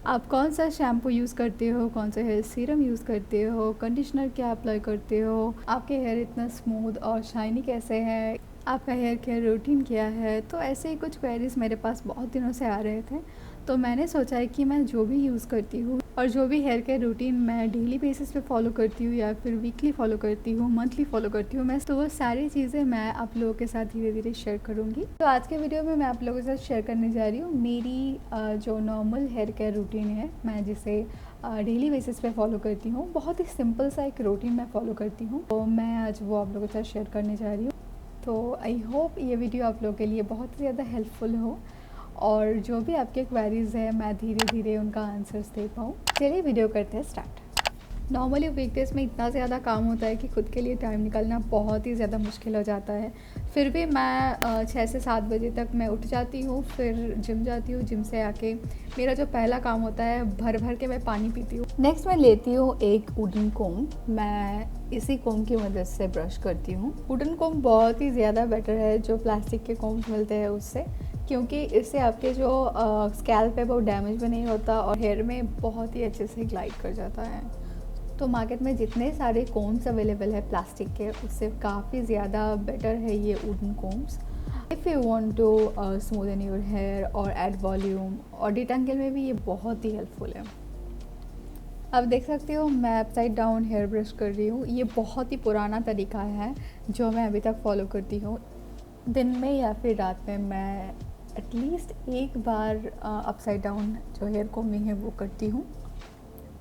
आप कौन सा शैम्पू यूज़ करते हो, कौन सा हेयर सीरम यूज़ करते हो, कंडीशनर क्या अप्लाई करते हो, आपके हेयर इतना स्मूथ और शाइनी कैसे है, आपका हेयर केयर रूटीन क्या है। तो ऐसे ही कुछ क्वेरीज़ मेरे पास बहुत दिनों से आ रहे थे। तो मैंने सोचा है कि मैं जो भी यूज़ करती हूँ और जो भी हेयर केयर रूटीन मैं डेली बेसिस पे फॉलो करती हूँ या फिर वीकली फॉलो करती हूँ, मंथली फॉलो करती हूँ, मैं तो वो सारी चीज़ें मैं आप लोगों के साथ धीरे धीरे शेयर करूँगी। तो आज के वीडियो में मैं आप लोगों के साथ शेयर करने जा रही हूँ मेरी जो नॉर्मल हेयर केयर रूटीन है, मैं जिसे डेली बेसिस पे फॉलो करती हूँ। बहुत ही सिंपल सा एक रूटीन मैं फॉलो करती हूँ, तो मैं आज वो आप लोगों के साथ शेयर करने जा रही हूँ। तो आई होप ये वीडियो आप लोगों के लिए बहुत ही ज़्यादा हेल्पफुल हो और जो भी आपके क्वेरीज़ है मैं धीरे धीरे उनका आंसर्स दे पाऊँ। चलिए वीडियो करते हैं स्टार्ट। नॉर्मली वीकडेज़ में इतना ज़्यादा काम होता है कि खुद के लिए टाइम निकालना बहुत ही ज़्यादा मुश्किल हो जाता है। फिर भी मैं 6 से 7 बजे तक मैं उठ जाती हूँ, फिर जिम जाती हूँ। जिम से आके मेरा जो पहला काम होता है, भर भर के मैं पानी पीती हूँ। नेक्स्ट मैं लेती हूँ एक वुडन कोम। मैं इसी कोम की मदद से ब्रश करती हूँ। वुडन कोम बहुत ही ज़्यादा बेटर है जो प्लास्टिक के कोम्स मिलते हैं उससे, क्योंकि इससे आपके जो स्कैल्प है वो डैमेज भी नहीं होता और हेयर में बहुत ही अच्छे से ग्लाइड कर जाता है। तो मार्केट में जितने सारे कोम्स अवेलेबल है प्लास्टिक के, उससे काफ़ी ज़्यादा बेटर है ये wooden combs. If you want to smoothen your hair और ऐड वॉल्यूम, और डिटेंगल में भी ये बहुत ही हेल्पफुल है। अब देख सकते हो मैं अपसाइड डाउन हेयर ब्रश कर रही हूँ। ये बहुत ही पुराना तरीका है जो मैं अभी तक फॉलो करती हूँ। दिन में या फिर रात में मैं एटलीस्ट एक बार अपसाइड डाउन जो हेयर कोमिंग है वो करती हूँ।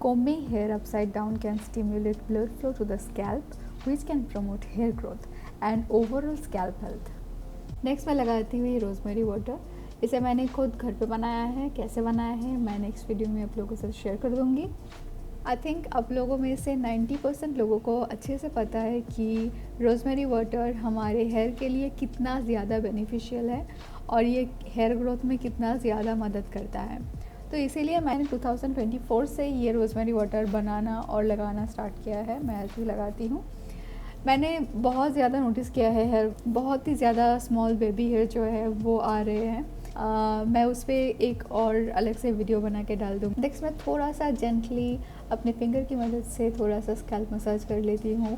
Combing hair upside down can stimulate blood flow to the scalp, which can promote hair growth and overall scalp health. Next मैं लगाती हुई रोज़मेरी वाटर। इसे मैंने खुद घर पे बनाया है। कैसे बनाया है मैं नेक्स्ट वीडियो में आप लोगों के साथ शेयर कर दूँगी। आई थिंक आप लोगों में से 90% लोगों को अच्छे से पता है कि रोज़मेरी वाटर हमारे हेयर के लिए कितना ज़्यादा बेनिफिशियल है और ये हेयर ग्रोथ में कितना ज़्यादा मदद करता है। तो इसीलिए मैंने 2024 से ये रोज़मेरी वाटर बनाना और लगाना स्टार्ट किया है। मैं ऐसे ही लगाती हूँ। मैंने बहुत ज़्यादा नोटिस किया है हेयर बहुत ही ज़्यादा स्मॉल बेबी हेयर जो है वो आ रहे हैं। मैं उस पर एक और अलग से वीडियो बना के डाल दूँ। नेक्स्ट मैं थोड़ा सा जेंटली अपने फिंगर की मदद से थोड़ा सा स्कैल्प मसाज कर लेती हूँ।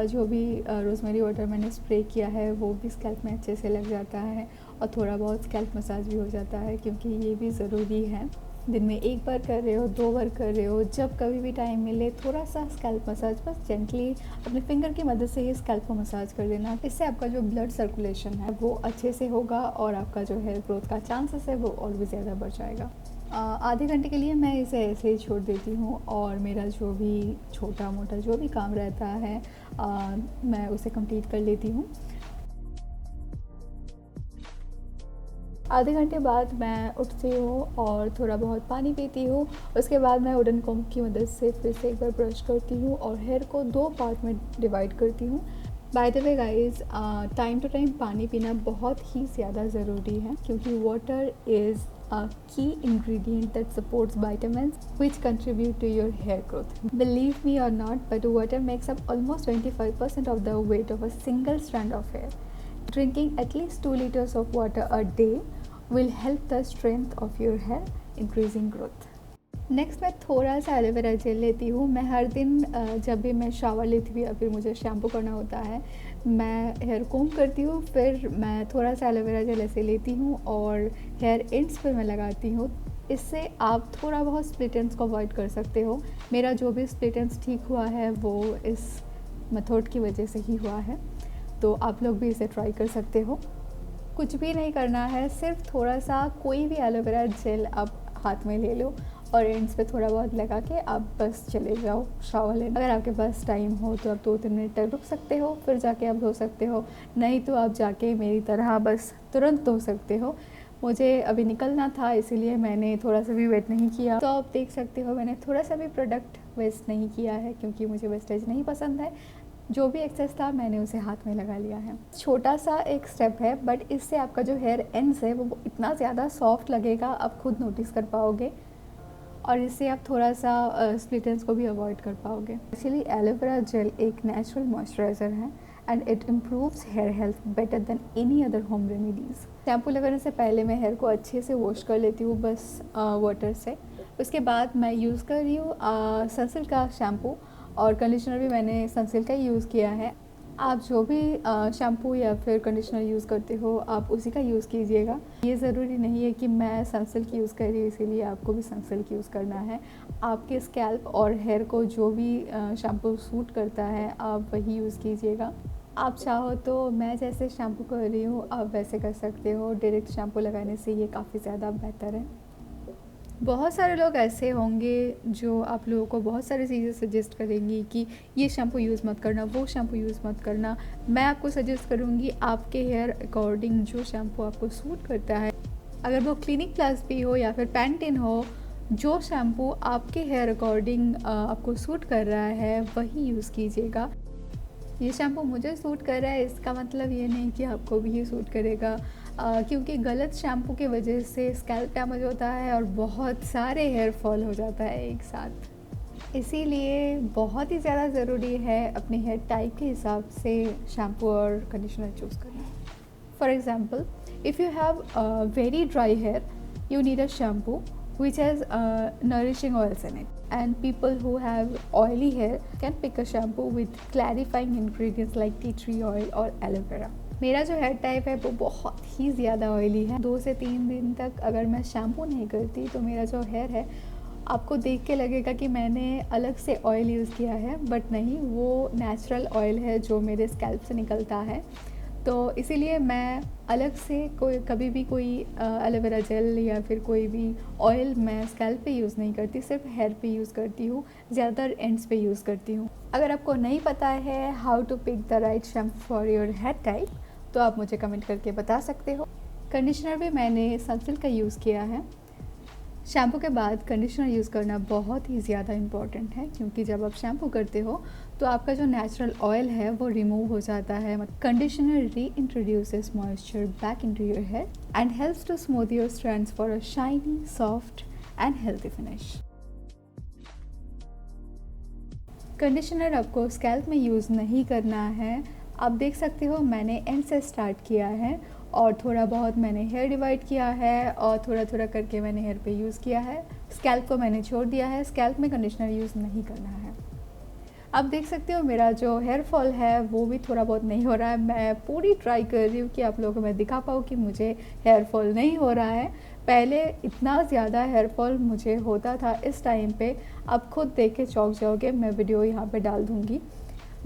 जो भी रोज़मेरी वाटर मैंने स्प्रे किया है वो भी स्कैल्प में अच्छे से लग जाता है और थोड़ा बहुत स्कैल्प मसाज भी हो जाता है, क्योंकि ये भी ज़रूरी है। दिन में एक बार कर रहे हो, 2 बार कर रहे हो, जब कभी भी टाइम मिले थोड़ा सा स्कैल्प मसाज बस जेंटली अपने फिंगर की मदद से ही स्कैल्प को मसाज कर देना। इससे आपका जो ब्लड सर्कुलेशन है वो अच्छे से होगा और आपका जो हेयर ग्रोथ का चांसेस है वो और भी ज़्यादा बढ़ जाएगा। आधे घंटे के लिए मैं इसे ऐसे ही छोड़ देती हूँ और मेरा जो भी छोटा मोटा जो भी काम रहता है मैं उसे कंप्लीट कर लेती हूँ। आधे घंटे बाद मैं उठती हूँ और थोड़ा बहुत पानी पीती हूँ। उसके बाद मैं वुडन कॉम्ब की मदद से फिर से एक बार ब्रश करती हूँ और हेयर को 2 पार्ट में डिवाइड करती हूँ। By the way guys, time to time पानी पीना बहुत ही ज़्यादा ज़रूरी है, क्योंकि water is a key ingredient that supports vitamins which contribute to your hair growth. Believe me or not, but water makes up almost 25% of the weight of a single strand of hair. Drinking at least 2 liters of water a day will help the strength of your hair, increasing growth. Next मैं थोड़ा सा aloe vera gel लेती हूँ। मैं हर दिन जब भी मैं शावर लेती हूँ या फिर मुझे शैम्पू करना होता है, मैं हेयर कोम करती हूँ, फिर मैं थोड़ा सा एलोवेरा जेल ऐसे लेती हूँ और हेयर एंड्स पे मैं लगाती हूँ। इससे आप थोड़ा बहुत स्प्लिट एंड्स को अवॉइड कर सकते हो। मेरा जो भी स्प्लिट एंड्स ठीक हुआ है वो इस मेथड की वजह से ही हुआ है, तो आप लोग भी इसे ट्राई कर सकते हो। कुछ भी नहीं करना है, सिर्फ थोड़ा सा कोई भी एलोवेरा जेल आप हाथ में ले लो और एंड्स पे थोड़ा बहुत लगा के आप बस चले जाओ शावर लेने। अगर आपके पास टाइम हो तो आप 2-3 मिनट तक रुक सकते हो, फिर जाके आप धो सकते हो। नहीं तो आप जाके मेरी तरह बस तुरंत धो सकते हो। मुझे अभी निकलना था इसीलिए मैंने थोड़ा सा भी वेट नहीं किया। तो आप देख सकते हो मैंने थोड़ा सा भी प्रोडक्ट वेस्ट नहीं किया है, क्योंकि मुझे वेस्टेज नहीं पसंद है। जो भी एक्सेस था मैंने उसे हाथ में लगा लिया है। छोटा सा एक स्टेप है, बट इससे आपका जो हेयर एंड्स है वो इतना ज़्यादा सॉफ्ट लगेगा, आप खुद नोटिस कर पाओगे और इससे आप थोड़ा सा स्प्लिट एंड्स को भी अवॉइड कर पाओगे। एक्चुअली एलोवेरा जेल एक नेचुरल मॉइस्चराइज़र है and it improves hair health better than any other home remedies. Shampoo लगाने से पहले मैं हेयर को अच्छे से वॉश कर लेती हूँ बस वाटर से। उसके बाद मैं यूज़ कर रही हूँ सनसिल्क का शैम्पू, और कंडीशनर भी मैंने सनसिल्क का ही यूज़ किया है। आप जो भी शैम्पू या फिर कंडीशनर यूज़ करते हो आप उसी का यूज़ कीजिएगा। ये ज़रूरी नहीं है कि मैं सनसिल्क यूज़ कर रही हूँ इसीलिए आपको भी सनसिल्क यूज़ करना है। आपके स्कैल्प और हेयर को जो भी शैम्पू सूट करता है आप वही यूज़ कीजिएगा। आप चाहो तो मैं जैसे शैम्पू कर रही हूँ आप वैसे कर सकते हो। डायरेक्ट शैम्पू लगाने से ये काफ़ी ज़्यादा बेहतर है। बहुत सारे लोग ऐसे होंगे जो आप लोगों को बहुत सारी चीज़ें सजेस्ट करेंगी कि ये शैम्पू यूज़ मत करना, वो शैम्पू यूज़ मत करना। मैं आपको सजेस्ट करूँगी आपके हेयर अकॉर्डिंग जो शैम्पू आपको सूट करता है, अगर वो क्लिनिक प्लस भी हो या फिर पैंटीन हो, जो शैम्पू आपके हेयर अकॉर्डिंग आपको सूट कर रहा है वही यूज़ कीजिएगा। ये शैम्पू मुझे सूट कर रहा है इसका मतलब ये नहीं कि आपको भी ये सूट करेगा, क्योंकि गलत शैम्पू की वजह से स्कैल्प डैमेज होता है और बहुत सारे हेयर फॉल हो जाता है एक साथ। इसीलिए बहुत ही ज़्यादा ज़रूरी है अपने हेयर टाइप के हिसाब से शैम्पू और कंडीशनर चूज़ करना। For example, if you have very dry hair, you need a shampoo which has nourishing oils in it, and people who have oily hair can pick a shampoo with clarifying ingredients like tea tree oil or aloe vera. मेरा जो hair type है वो बहुत ही ज़्यादा oily है। 2 से 3 दिन तक अगर मैं शैम्पू नहीं करती तो मेरा जो हेयर है आपको देख के लगेगा कि मैंने अलग से ऑयल यूज़ किया है, बट नहीं, वो नेचुरल ऑयल है जो मेरे स्कैल्प से निकलता है। तो इसीलिए मैं अलग से कभी भी कोई एलोवेरा जेल या फिर कोई भी ऑयल मैं स्कैल्प पे यूज़ नहीं करती, सिर्फ हेयर पे यूज़ करती हूँ, ज़्यादातर एंड्स पे यूज़ करती हूँ। अगर आपको नहीं पता है how to pick the right shampoo for your hair type तो आप मुझे कमेंट करके बता सकते हो। कंडीशनर भी मैंने सनसिल्क का यूज़ किया है। शैम्पू के बाद कंडीशनर यूज़ करना बहुत ही ज़्यादा इम्पॉर्टेंट है, क्योंकि जब आप शैम्पू करते हो तो आपका जो नेचुरल ऑयल है वो रिमूव हो जाता है। Conditioner reintroduces moisture back into your hair and helps to smooth your strands for a shiny, soft and healthy finish. Conditioner आपको स्कैल्प में यूज़ नहीं करना है। आप देख सकते हो मैंने एंड से स्टार्ट किया है और थोड़ा बहुत मैंने हेयर डिवाइड किया है और थोड़ा थोड़ा करके मैंने हेयर पे यूज़ किया है। स्कैल्प को मैंने छोड़ दिया है, स्कैल्प में कंडीशनर यूज़ नहीं करना है। आप देख सकते हो मेरा जो हेयर फॉल है वो भी थोड़ा बहुत नहीं हो रहा है। मैं पूरी ट्राई कर रही हूँ कि आप लोगों को मैं दिखा पाऊँ कि मुझे हेयर फॉल नहीं हो रहा है। पहले इतना ज़्यादा हेयर फॉल मुझे होता था इस टाइम पे, आप खुद देख के चौंक जाओगे, मैं वीडियो यहाँ पे डाल दूँगी।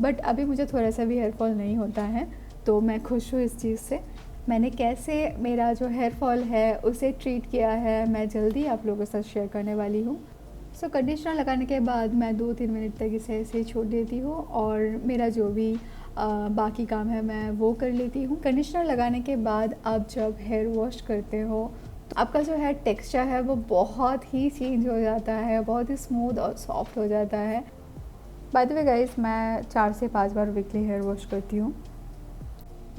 बट अभी मुझे थोड़ा सा भी हेयर फॉल नहीं होता है, तो मैं खुश हूँ इस चीज़ से। मैंने कैसे मेरा जो हेयर फॉल है उसे ट्रीट किया है मैं जल्दी आप लोगों के साथ शेयर करने वाली हूँ। सो कंडीशनर लगाने के बाद मैं 2-3 मिनट तक इसे ऐसे ही छोड़ देती हूँ और मेरा जो भी बाकी काम है मैं वो कर लेती हूँ। कंडीशनर लगाने के बाद आप जब हेयर वॉश करते हो तो आपका जो हेयर टेक्सचर है वो बहुत ही चेंज हो जाता है, बहुत ही स्मूथ और सॉफ्ट हो जाता है। बाय द वे गाइस, मैं 4 से 5 बार वीकली हेयर वॉश करती हूँ।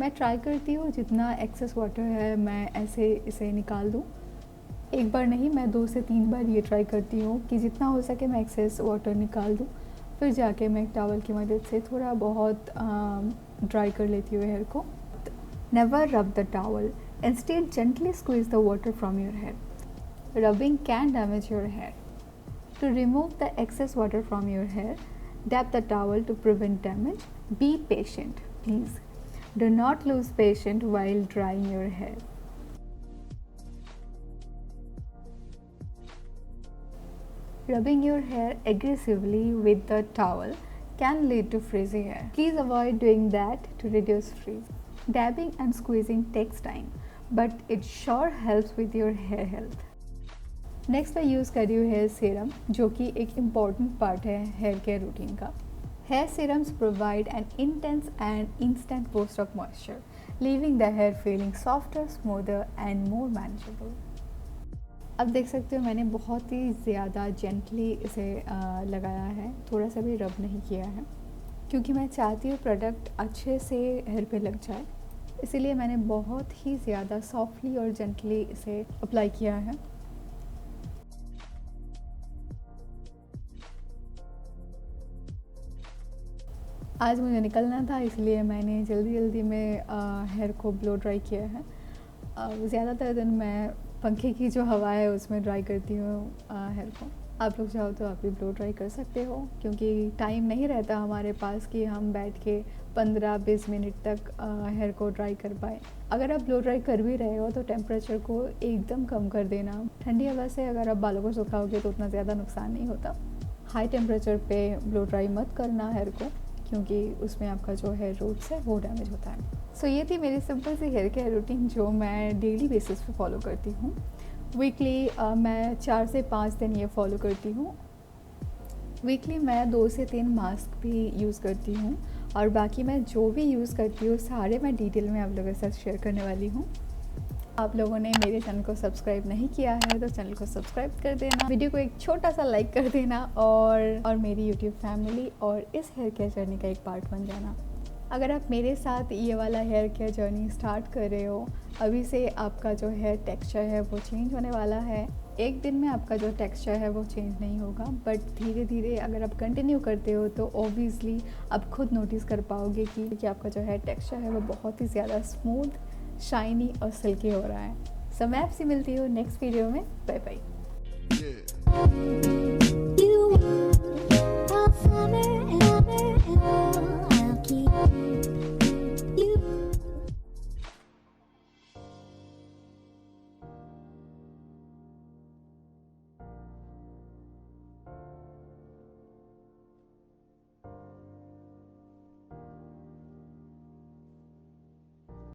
मैं ट्राई करती हूँ जितना एक्सेस वाटर है मैं ऐसे इसे निकाल दूँ। एक बार नहीं, मैं 2 से 3 बार ये ट्राई करती हूँ कि जितना हो सके मैं एक्सेस वाटर निकाल दूँ। फिर जाके मैं एक टॉवल की मदद से थोड़ा बहुत ड्राई कर लेती हूँ हेयर को। Never rub the towel, instead gently squeeze the water from your hair. Rubbing can damage your hair. To remove the excess water from your hair, dab the towel to prevent damage. Be patient, please. Do not lose patience while drying your hair. Rubbing your hair aggressively with the towel can lead to frizzy hair. Please avoid doing that to reduce frizz. Dabbing and squeezing takes time, but it sure helps with your hair health. Next मैं use कर रही हूँ hair serum, जो कि एक important part है hair care routine का। Hair serums provide an intense and instant boost of moisture, leaving the hair feeling softer, smoother and more manageable. अब देख सकते हो मैंने बहुत ही ज़्यादा जेंटली इसे लगाया है, थोड़ा सा भी रब नहीं किया है, क्योंकि मैं चाहती हूँ प्रोडक्ट अच्छे से हेयर पे लग जाए। इसीलिए मैंने बहुत ही ज़्यादा सॉफ्टली और जेंटली इसे अप्लाई किया है। आज मुझे निकलना था इसलिए मैंने जल्दी जल्दी में हेयर को ब्लो ड्राई किया है। ज़्यादातर दिन मैं पंखे की जो हवा है उसमें ड्राई करती हूँ हेयर को। आप लोग चाहो तो आप भी ब्लो ड्राई कर सकते हो, क्योंकि टाइम नहीं रहता हमारे पास कि हम बैठ के 15-20 मिनट तक हेयर को ड्राई कर पाए। अगर आप ब्लो ड्राई कर भी रहे हो तो टेम्परेचर को एकदम कम कर देना। ठंडी हवा से अगर आप बालों को सुखाओगे तो उतना ज़्यादा नुकसान नहीं होता। हाई टेम्परेचर पे ब्लो ड्राई मत करना हेयर को, क्योंकि उसमें आपका जो हेयर रूट्स है वो डैमेज होता है। सो ये थी मेरी simple see here care routine जो मैं डेली बेसिस पे फॉलो करती हूँ। वीकली मैं 4 से 5 दिन ये फॉलो करती हूँ। वीकली मैं 2 से 3 मास्क भी यूज़ करती हूँ, और बाकी मैं जो भी यूज़ करती हूँ सारे मैं डिटेल में आप लोगों के साथ शेयर करने वाली हूँ। आप लोगों ने मेरे चैनल को सब्सक्राइब नहीं किया है तो चैनल को सब्सक्राइब कर देना, वीडियो को एक छोटा सा लाइक कर देना, और मेरी यूट्यूब फैमिली और इस हेयर केयर जर्नी का एक पार्ट बन जाना। अगर आप मेरे साथ ये वाला हेयर केयर जर्नी स्टार्ट कर रहे हो, अभी से आपका जो हेयर टेक्सचर है वो चेंज होने वाला है। एक दिन में आपका जो टेक्सचर है वो चेंज नहीं होगा, बट धीरे धीरे अगर आप कंटिन्यू करते हो तो ऑब्वियसली आप खुद नोटिस कर पाओगे कि आपका जो हेयर टेक्सचर है वो बहुत ही ज़्यादा स्मूथ, शाइनी और सिल्की हो रहा है। सो मैं आपसे मिलती हूँ नेक्स्ट वीडियो में। Bye bye.